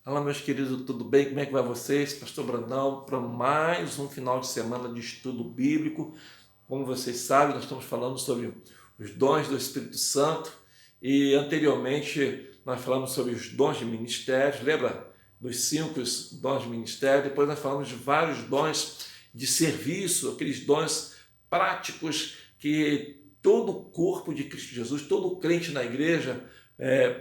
Olá, meus queridos, tudo bem? Como é que vai vocês? Pastor Brandão, para mais um final de semana de estudo bíblico. Como vocês sabem, nós estamos falando sobre os dons do Espírito Santo e anteriormente nós falamos sobre os dons de ministérios, lembra? Dos 5 dons de ministério. Depois nós falamos de vários dons de serviço, aqueles dons práticos que todo o corpo de Cristo Jesus, todo crente na igreja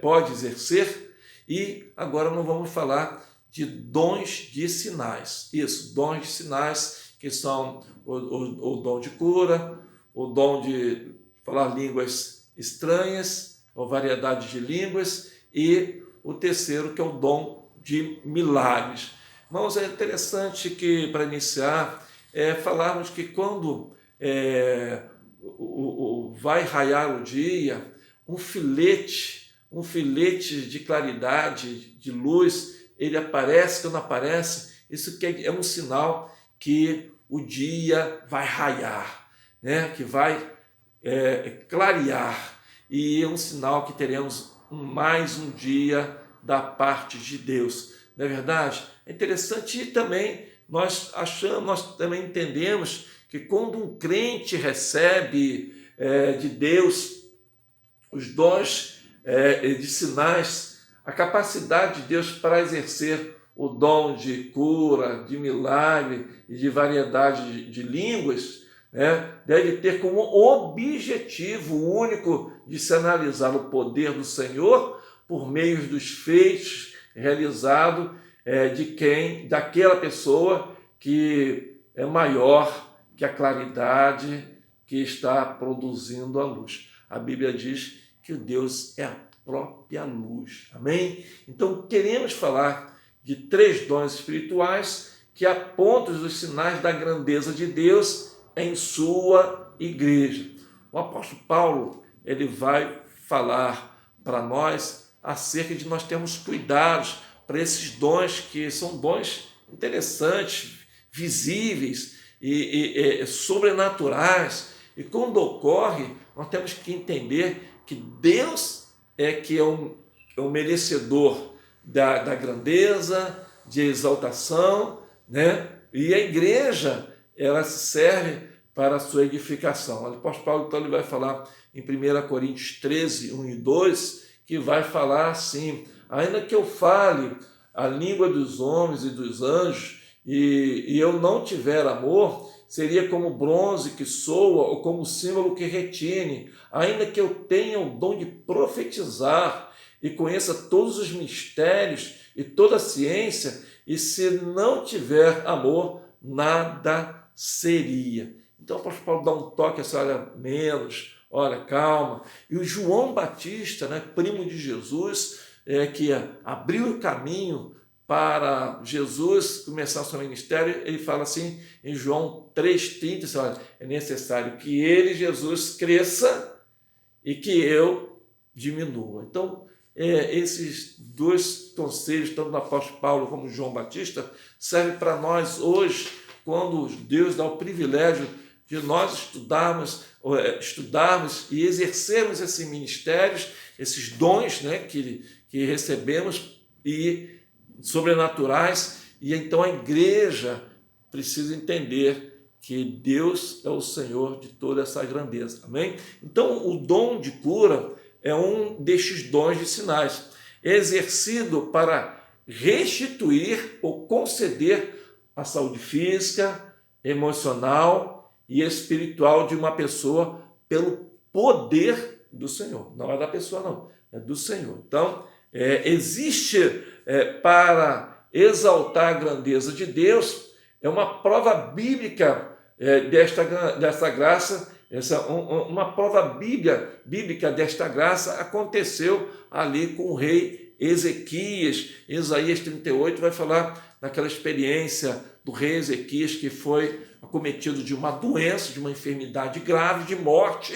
pode exercer. E agora nós vamos falar de dons de sinais. Isso, dons de sinais, que são o dom de cura, o dom de falar línguas estranhas, ou variedade de línguas, e o terceiro, que é o dom de milagres. Irmãos, é interessante que, para iniciar, falarmos que quando vai raiar o dia, um filete de claridade, de luz, ele aparece. Quando aparece, isso é um sinal que o dia vai raiar, né? Que vai clarear, e é um sinal que teremos mais um dia da parte de Deus. Não é verdade? É interessante, e também nós também entendemos que quando um crente recebe de Deus os dons de sinais, a capacidade de Deus para exercer o dom de cura, de milagre e de variedade de línguas, deve ter como objetivo único de se analisar o poder do Senhor por meio dos feitos realizados daquela pessoa que é maior que a claridade que está produzindo a luz. A Bíblia diz que Deus é a própria luz. Amém? Então, queremos falar de 3 dons espirituais que apontam os sinais da grandeza de Deus em sua igreja. O apóstolo Paulo, ele vai falar para nós acerca de nós termos cuidados para esses dons, que são dons interessantes, visíveis e sobrenaturais. E quando ocorre, nós temos que entender que Deus que é o merecedor da grandeza, de exaltação, né? E a igreja, ela se serve para a sua edificação. O apóstolo Paulo, então, ele vai falar em 1 Coríntios 13, 1 e 2, que vai falar assim: ainda que eu fale a língua dos homens e dos anjos, e eu não tiver amor, seria como bronze que soa ou como símbolo que retine. Ainda que eu tenha o dom de profetizar e conheça todos os mistérios e toda a ciência, e se não tiver amor, nada seria. Então o apóstolo Paulo dá um toque assim: olha, menos, olha, calma. E o João Batista, né, primo de Jesus, que abriu o caminho para Jesus começar o seu ministério, ele fala assim em João 3,30, olha, é necessário que ele, Jesus, cresça e que eu diminua. Então, esses 2 conselhos, tanto do apóstolo Paulo como de João Batista, servem para nós hoje, quando Deus dá o privilégio de nós estudarmos e exercermos esses ministérios, esses dons, né, que recebemos e sobrenaturais. E então a igreja precisa entender que Deus é o Senhor de toda essa grandeza. Amém? Então o dom de cura é um destes dons de sinais, exercido para restituir ou conceder a saúde física, emocional e espiritual de uma pessoa pelo poder do Senhor. Não é da pessoa, não, é do Senhor. Então, existe para exaltar a grandeza de Deus, é uma prova bíblica desta graça. Uma prova bíblica desta graça aconteceu ali com o rei Ezequias. Isaías 38 vai falar daquela experiência do rei Ezequias, que foi acometido de uma doença, de uma enfermidade grave, de morte.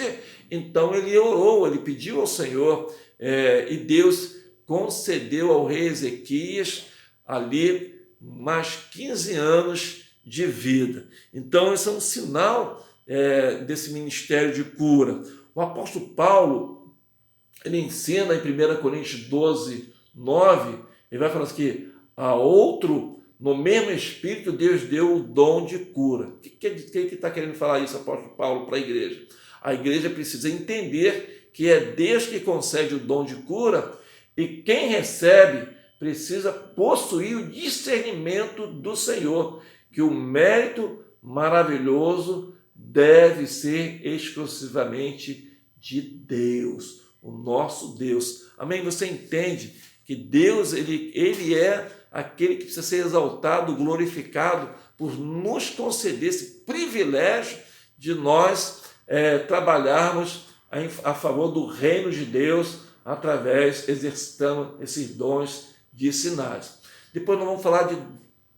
Então ele orou, ele pediu ao Senhor, e Deus concedeu ao rei Ezequias ali mais 15 anos de vida. Então, esse é um sinal desse ministério de cura. O apóstolo Paulo, ele ensina em 1 Coríntios 12, 9, ele vai falar assim que a outro, no mesmo Espírito, Deus deu o dom de cura. O que está querendo falar isso, apóstolo Paulo, para a igreja? A igreja precisa entender que é Deus que concede o dom de cura e quem recebe precisa possuir o discernimento do Senhor, que o mérito maravilhoso deve ser exclusivamente de Deus, o nosso Deus. Amém? Você entende que Deus, ele é aquele que precisa ser exaltado, glorificado, por nos conceder esse privilégio de nós trabalharmos a favor do reino de Deus, exercitando esses dons de sinais. Depois nós vamos falar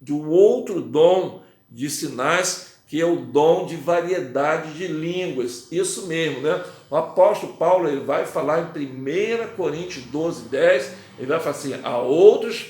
de um outro dom de sinais, que é o dom de variedade de línguas. Isso mesmo, né? O apóstolo Paulo ele vai falar em 1 Coríntios 12, 10, ele vai falar assim, há outros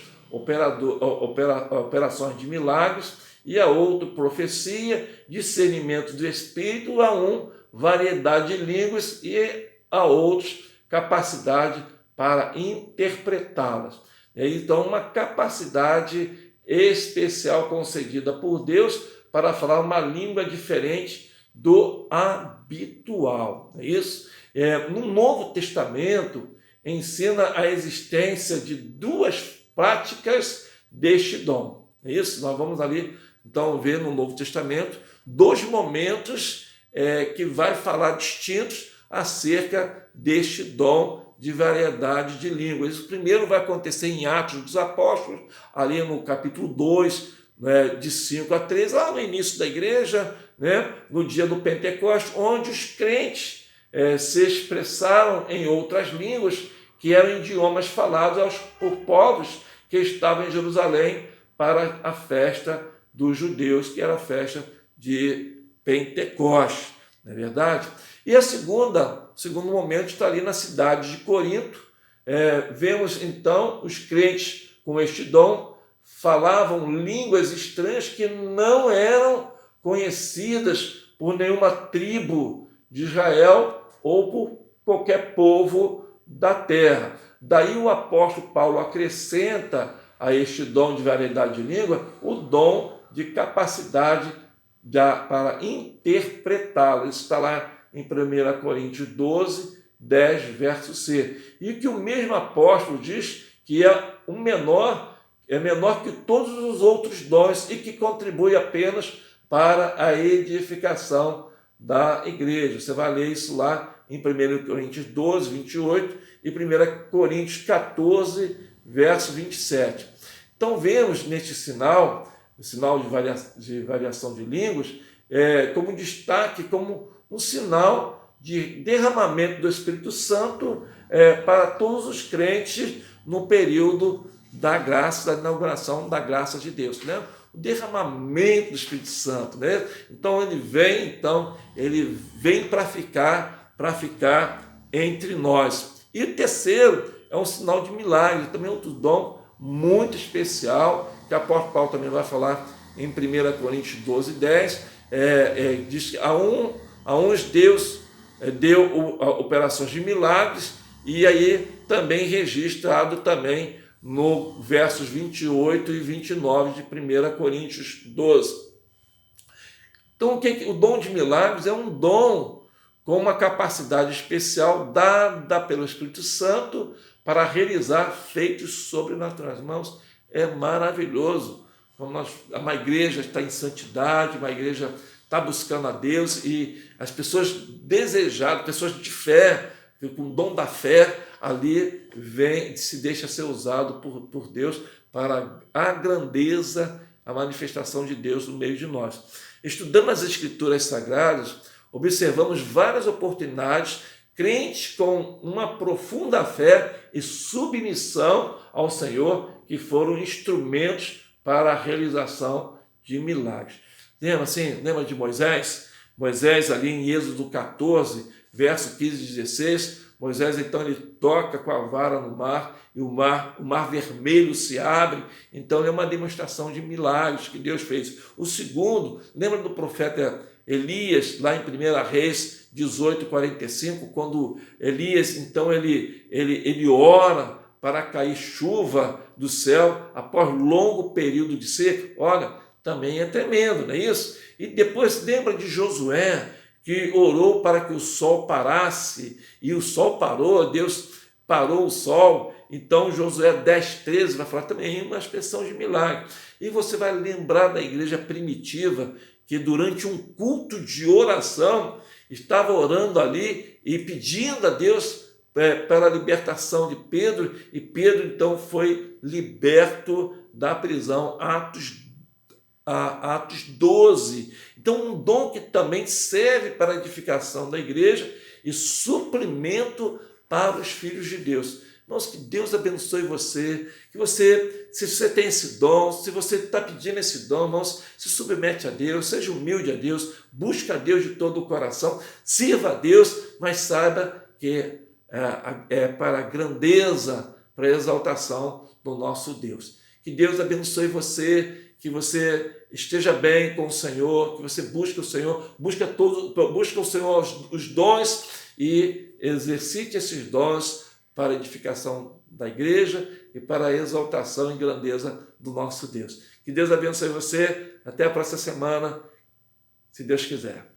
operações de milagres, e a outro profecia, discernimento do Espírito, a um variedade de línguas, e a outros capacidade para interpretá-las. Então, uma capacidade especial concedida por Deus para falar uma língua diferente do habitual. É isso? No Novo Testamento, ensina a existência de duas práticas deste dom. É isso? Nós vamos ali, então, ver no Novo Testamento dois momentos que vai falar distintos acerca deste dom de variedade de línguas. O primeiro vai acontecer em Atos dos Apóstolos, ali no capítulo 2, né, de 5 a 13, lá no início da igreja, né, no dia do Pentecostes, onde os crentes se expressaram em outras línguas, que eram idiomas falados por povos que estavam em Jerusalém para a festa dos judeus, que era a festa de Pentecostes, não é verdade? E o segundo momento está ali na cidade de Corinto. Vemos então os crentes com este dom falavam línguas estranhas que não eram conhecidas por nenhuma tribo de Israel ou por qualquer povo da terra. Daí o apóstolo Paulo acrescenta a este dom de variedade de língua o dom de capacidade para interpretá-la. Isso está lá em 1 Coríntios 12, 10, verso C. E que o mesmo apóstolo diz que é menor que todos os outros dons e que contribui apenas para a edificação da igreja. Você vai ler isso lá em 1 Coríntios 12, 28 e 1 Coríntios 14, verso 27. Então vemos neste sinal, o sinal de variação de línguas, como destaque, como um sinal de derramamento do Espírito Santo para todos os crentes no período da graça, da inauguração da graça de Deus, né? O derramamento do Espírito Santo, né? Então ele vem para ficar entre nós. E o terceiro é um sinal de milagre, também outro dom muito especial, que o apóstolo Paulo também vai falar em 1 Coríntios 12, 10, diz que a uns Deus deu operações de milagres, e aí também registrado também no versos 28 e 29 de 1 Coríntios 12. Então, o dom de milagres é um dom com uma capacidade especial dada pelo Espírito Santo para realizar feitos sobrenaturais. Irmãos, é maravilhoso. Uma igreja está em santidade, uma igreja está buscando a Deus, e as pessoas desejadas, pessoas de fé, com o dom da fé, ali se deixa ser usado por Deus para a grandeza, a manifestação de Deus no meio de nós. Estudando as Escrituras Sagradas, observamos várias oportunidades, crentes com uma profunda fé e submissão ao Senhor, que foram instrumentos para a realização de milagres. Lembra de Moisés? Moisés, ali em Êxodo 14, verso 15 e 16, Moisés, então, ele toca com a vara no mar, e o mar vermelho se abre. Então, é uma demonstração de milagres que Deus fez. O segundo, lembra do profeta Elias, lá em 1 Reis 18, 45, quando Elias, então, ele ora para cair chuva do céu após longo período de seca. Olha, também é tremendo, não é isso? E depois lembra de Josué, que orou para que o sol parasse, e o sol parou, Deus parou o sol. Então Josué 10:13 vai falar também uma expressão de milagre. E você vai lembrar da igreja primitiva, que durante um culto de oração, estava orando ali e pedindo a Deus pela libertação de Pedro, e Pedro então foi liberto da prisão, Atos 12. Então, um dom que também serve para a edificação da igreja e suprimento para os filhos de Deus. Irmãos, que Deus abençoe você, que você, se você tem esse dom, se você está pedindo esse dom, irmãos, se submete a Deus, seja humilde a Deus, busque a Deus de todo o coração, sirva a Deus, mas saiba que é para a grandeza, para a exaltação do nosso Deus. Que Deus abençoe você, que você esteja bem com o Senhor, que você busque o Senhor, busque o Senhor os dons e exercite esses dons para a edificação da igreja e para a exaltação e grandeza do nosso Deus. Que Deus abençoe você. Até a próxima semana, se Deus quiser.